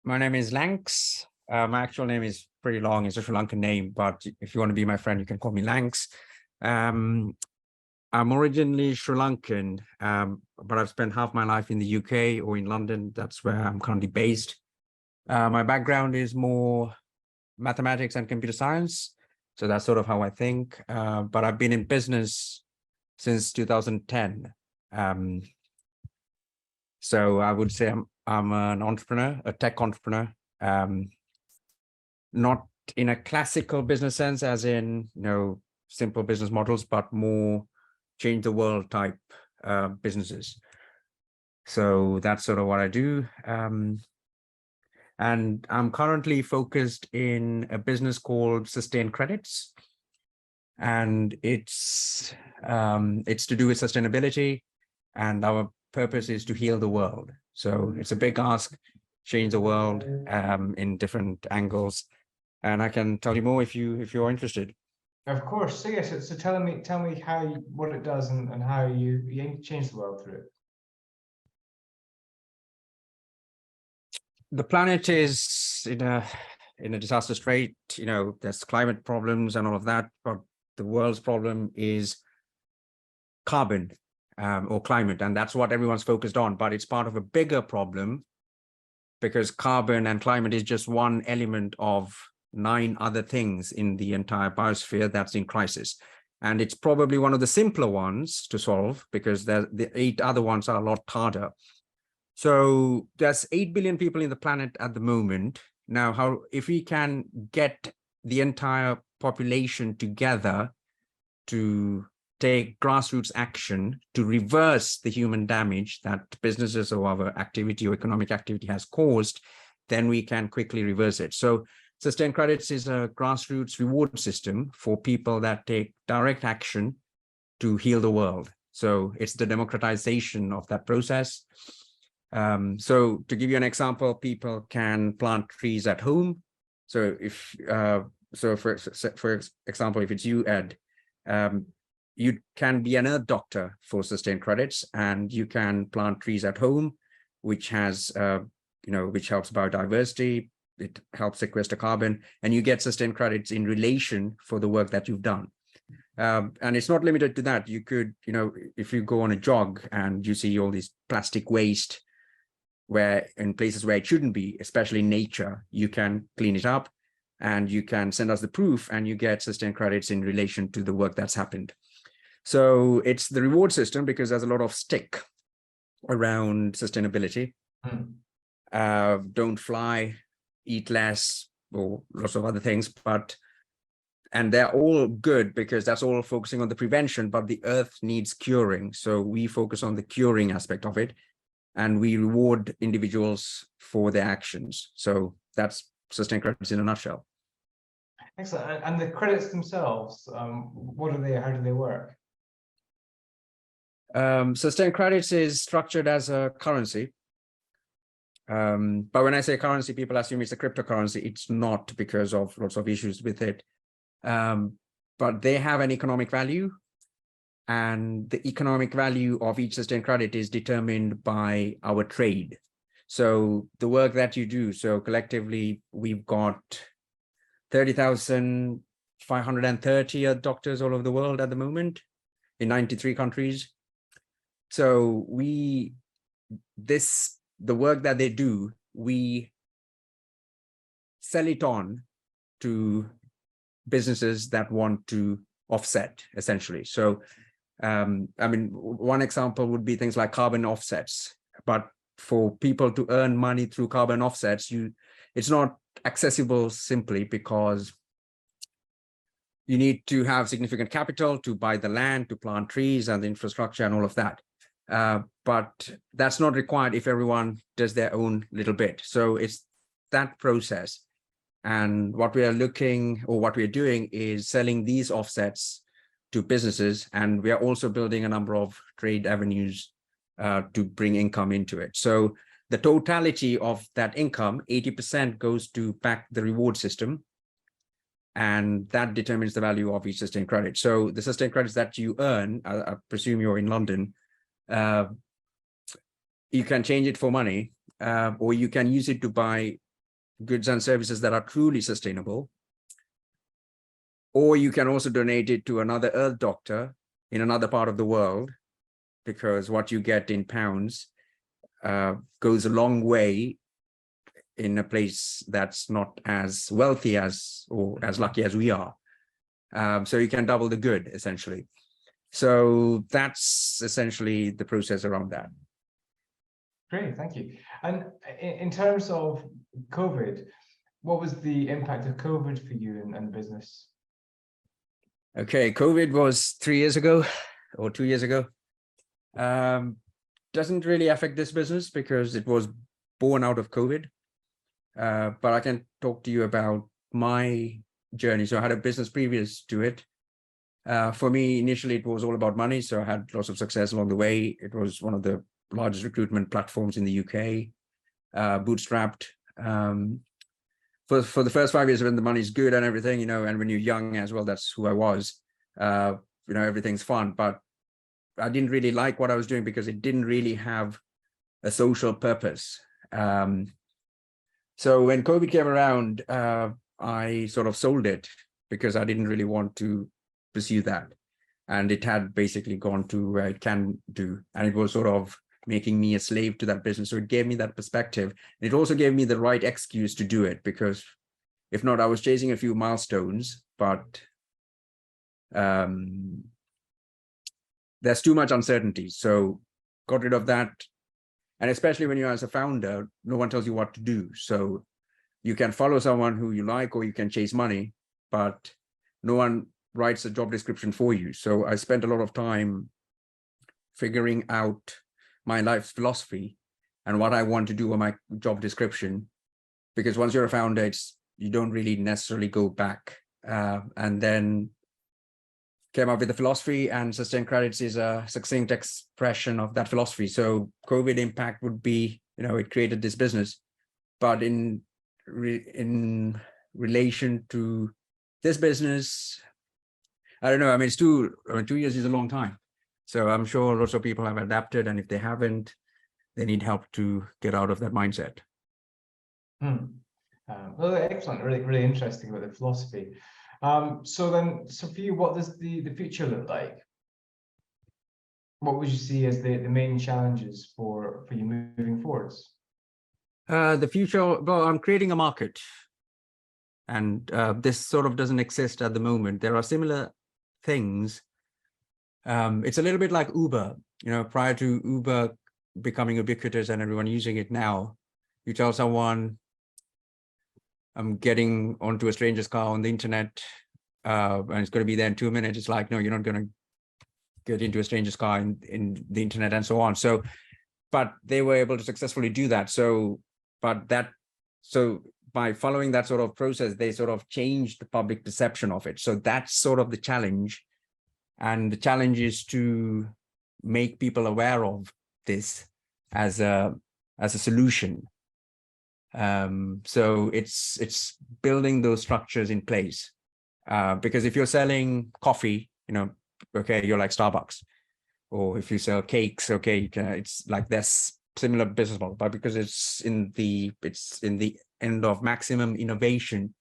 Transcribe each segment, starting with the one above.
My name is Lanks. My actual name is pretty long. It's a Sri Lankan name, but if you want to be my friend, you can call me Lanks. I'm originally Sri Lankan, but I've spent half my life in the UK or in London. That's where I'm currently based. My background is more mathematics and computer science. So that's sort of how I think. But I've been in business since 2010. So I would say I'm an entrepreneur, a tech entrepreneur, not in a classical business sense, as in, simple business models, but more change the world type businesses. So that's sort of what I do. And I'm currently focused in a business called Sustain Credits. And it's to do with sustainability. And our purpose is to heal the world. So it's a big ask, change the world in different angles. And I can tell you more if you're interested. Of course. So yes. So tell me what it does and how you aim to change the world through it. The planet is in a disaster state. There's climate problems and all of that, but the world's problem is carbon or climate, and that's what everyone's focused on. But it's part of a bigger problem, because carbon and climate is just one element of 9 other things in the entire biosphere that's in crisis. And it's probably one of the simpler ones to solve, because the 8 other ones are a lot harder. So there's 8 billion people in the planet at the moment. Now, if we can get the entire population together to take grassroots action to reverse the human damage that businesses or our activity or economic activity has caused, then we can quickly reverse it. So Sustain Credits is a grassroots reward system for people that take direct action to heal the world. So it's the democratization of that process. So to give you an example, people can plant trees at home. So for example, if it's you, Ed, you can be an earth doctor for Sustain Credits, and you can plant trees at home, which has, which helps biodiversity. It helps sequester carbon, and you get Sustain Credits in relation for the work that you've done. And it's not limited to that. You could, if you go on a jog and you see all this plastic waste where in places where it shouldn't be, especially in nature, you can clean it up and you can send us the proof, and you get Sustain Credits in relation to the work that's happened. So it's the reward system, because there's a lot of stick around sustainability. Don't fly, eat less, or lots of other things, and they're all good because that's all focusing on the prevention, but the earth needs curing. So we focus on the curing aspect of it, and we reward individuals for their actions. So that's Sustain Credits in a nutshell. Excellent. And the credits themselves, what are they? How do they work? Sustain Credits is structured as a currency. But when I say currency, people assume it's a cryptocurrency. It's not, because of lots of issues with it. But they have an economic value, and the economic value of each Sustain Credit is determined by our trade. So the work that you do, so collectively, we've got 30,530 doctors all over the world at the moment in 93 countries. So the work that they do, we sell it on to businesses that want to offset, essentially. So, one example would be things like carbon offsets. But for people to earn money through carbon offsets, it's not accessible simply because you need to have significant capital to buy the land, to plant trees and the infrastructure and all of that. But that's not required if everyone does their own little bit. So it's that process. And what we are doing is selling these offsets to businesses. And we are also building a number of trade avenues to bring income into it. So the totality of that income, 80% goes to back the reward system. And that determines the value of each Sustain Credit. So the Sustain Credits that you earn, I presume you're in London, you can change it for money, or you can use it to buy goods and services that are truly sustainable. Or you can also donate it to another earth doctor in another part of the world, because what you get in pounds goes a long way in a place that's not as wealthy as or as lucky as we are. So you can double the good, essentially. So that's essentially the process around that. Great, thank you. And in terms of COVID, what was the impact of COVID for you and business? Okay, COVID was 3 years ago or 2 years ago. Doesn't really affect this business because it was born out of COVID. But I can talk to you about my journey. So I had a business previous to it. For me, initially, it was all about money. So I had lots of success along the way. It was one of the largest recruitment platforms in the UK, bootstrapped. For the first 5 years when the money's good and everything, you know, and when you're young as well, that's who I was. You know, everything's fun, but I didn't really like what I was doing because it didn't really have a social purpose. So when COVID came around, I sort of sold it because I didn't really want to pursue that. And it had basically gone to where it can do. And it was sort of making me a slave to that business. So it gave me that perspective. It also gave me the right excuse to do it, because if not, I was chasing a few milestones, but there's too much uncertainty. So got rid of that. And especially when you're as a founder, no one tells you what to do. So you can follow someone who you like, or you can chase money, but no one writes a job description for you. So I spent a lot of time figuring out my life philosophy and what I want to do on my job description, because once you're a founder, you don't really necessarily go back. And then came up with the philosophy, and Sustained Credits is a succinct expression of that philosophy. So COVID impact would be, you know, it created this business, but in relation to this business, I don't know. I mean, 2 years is a long time. So I'm sure lots of people have adapted, and if they haven't, they need help to get out of that mindset. Well, excellent. Really interesting about the philosophy. So for you, what does the future look like? What would you see as the main challenges for you moving forwards? The future, well, I'm creating a market, and this sort of doesn't exist at the moment. There are similar things. It's a little bit like Uber, you know, prior to Uber becoming ubiquitous and everyone using it now. You tell someone, I'm getting onto a stranger's car on the internet, and it's going to be there in 2 minutes. It's like, no, you're not going to get into a stranger's car in the internet and so on. So, but they were able to successfully do that. So by following that sort of process, they sort of changed the public perception of it. So that's sort of the challenge. And the challenge is to make people aware of this as a solution. So it's building those structures in place. Because if you're selling coffee, you know, okay, you're like Starbucks. Or if you sell cakes, okay, it's like this similar business model, but because it's in the end of maximum innovation,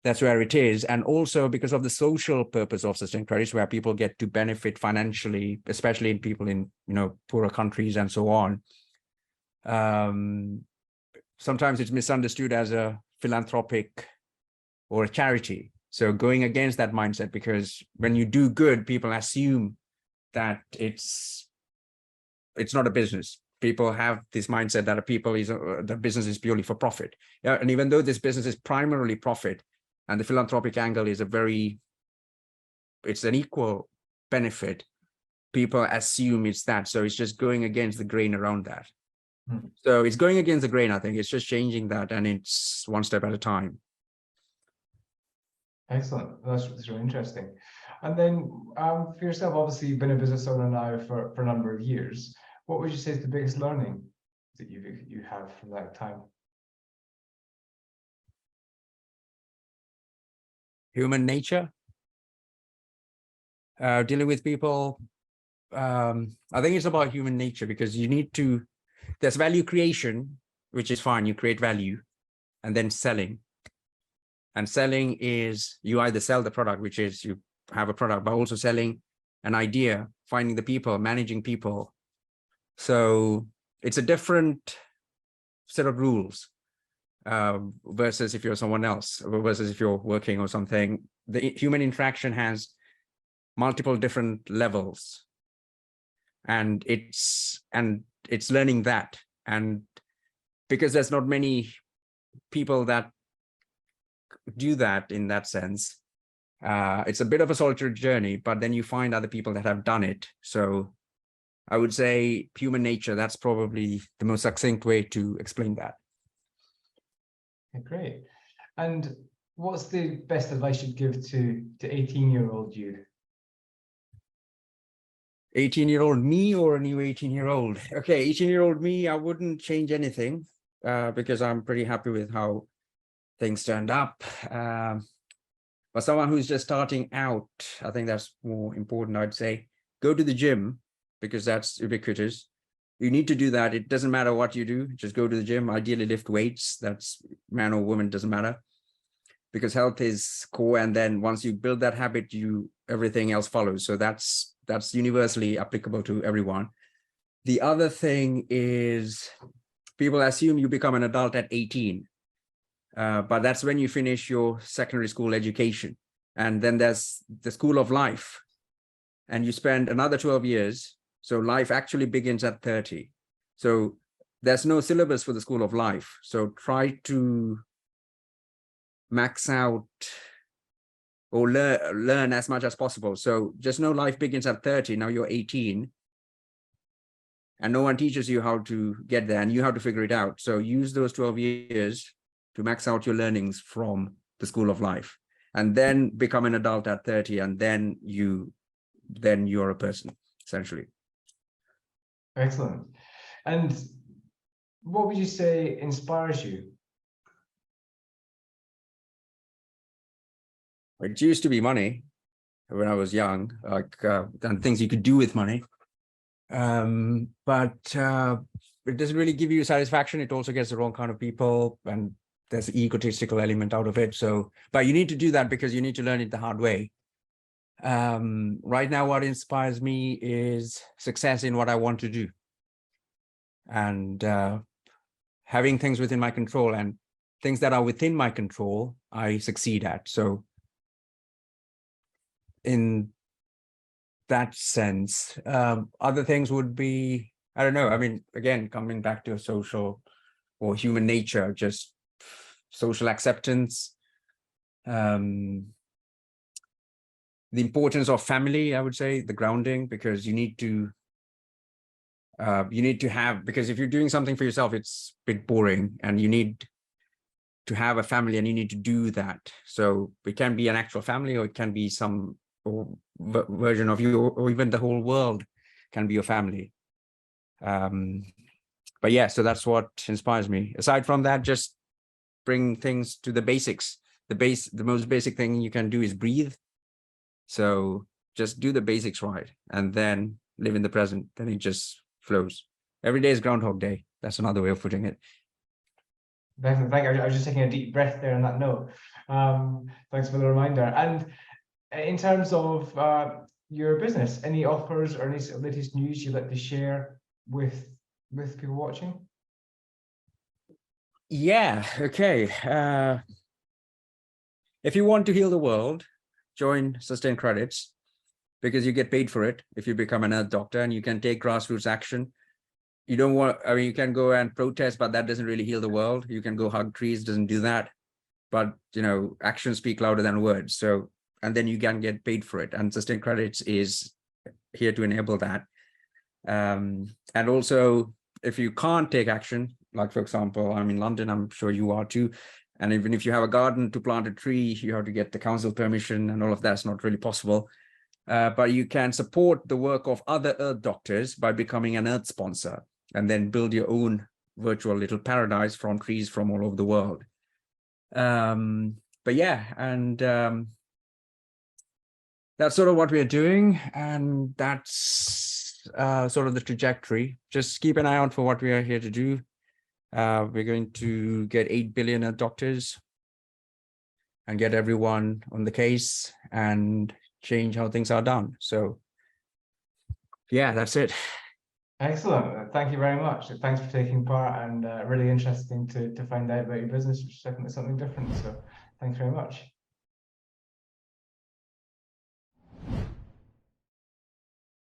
that's where it is. And also because of the social purpose of Sustained Credits, where people get to benefit financially, especially in people in, you know, poorer countries and so on. Sometimes it's misunderstood as a philanthropic or a charity. So going against that mindset, because when you do good, people assume that it's not a business. People have this mindset that the business is purely for profit. Yeah, and even though this business is primarily profit, and the philanthropic angle is it's an equal benefit, people assume it's that. So it's just going against the grain around that. So it's going against the grain, I think. It's just changing that, and it's one step at a time. Excellent. That's really interesting. And then for yourself, obviously, you've been a business owner now for a number of years. What would you say is the biggest learning that you have from that time? Human nature, dealing with people. I think it's about human nature, because there's value creation, which is fine. You create value, and then selling. And selling is you either sell the product, which is you have a product, but also selling an idea, finding the people, managing people. So it's a different set of rules versus if you're someone else, versus if you're working or something. The human interaction has multiple different levels, and it's learning that. And because there's not many people that do that in that sense, it's a bit of a solitary journey, but then you find other people that have done it. So I would say human nature, that's probably the most succinct way to explain that. Okay, great. And what's the best advice you'd give to 18-year-old you? 18-year-old me or a new 18-year-old? Okay, 18-year-old me, I wouldn't change anything because I'm pretty happy with how things turned up. But someone who's just starting out, I think that's more important. I'd say go to the gym, because that's ubiquitous. You need to do that. It doesn't matter what you do, just go to the gym. Ideally lift weights. That's man or woman, doesn't matter, because health is core. And then once you build that habit, everything else follows. So that's universally applicable to everyone. The other thing is people assume you become an adult at 18. But that's when you finish your secondary school education. And then there's the school of life. And you spend another 12 years. So life actually begins at 30. So there's no syllabus for the school of life. So try to max out or learn as much as possible. So just know life begins at 30. Now you're 18. And no one teaches you how to get there, and you have to figure it out. So use those 12 years to max out your learnings from the school of life, and then become an adult at 30, and then you're a person, essentially. Excellent. And what would you say inspires you? It used to be money when I was young, like and things you could do with money. But it doesn't really give you satisfaction. It also gets the wrong kind of people, and there's an egotistical element out of it. So, but you need to do that because you need to learn it the hard way. Right now, what inspires me is success in what I want to do, and having things within my control, and things that are within my control, I succeed at. So in that sense, other things would be, I don't know. I mean, again, coming back to social or human nature, just social acceptance, the importance of family, I would say, the grounding, because you need to have, because if you're doing something for yourself, it's a bit boring, and you need to have a family, and you need to do that. So it can be an actual family, or it can be some version of you, or even the whole world can be your family. But yeah, so that's what inspires me. Aside from that, just bring things to the basics. The most basic thing you can do is breathe. So just do the basics right, and then live in the present. Then it just flows. Every day is Groundhog Day. That's another way of putting it. Definitely. Thank you. I was just taking a deep breath there on that note. Thanks for the reminder. And in terms of your business, any offers or any latest news you'd like to share with people watching? Yeah, okay. If you want to heal the world, join Sustained Credits, because you get paid for it if you become an earth doctor, and you can take grassroots action. You don't want, I mean, you can go and protest, but that doesn't really heal the world. You can go hug trees, doesn't do that. But, actions speak louder than words. So, and then you can get paid for it. And Sustained Credits is here to enable that. And also, if you can't take action, like, for example, I'm in London, I'm sure you are too. And even if you have a garden to plant a tree, you have to get the council permission, and all of that's not really possible. But you can support the work of other earth doctors by becoming an earth sponsor, and then build your own virtual little paradise from trees from all over the world. But yeah, and that's sort of what we're doing, and that's sort of the trajectory. Just keep an eye out for what we are here to do. We're going to get 8 billion doctors and get everyone on the case and change how things are done. So yeah, that's it. Excellent. Thank you very much. Thanks for taking part, and really interesting to find out about your business, which is definitely something different. So thanks very much.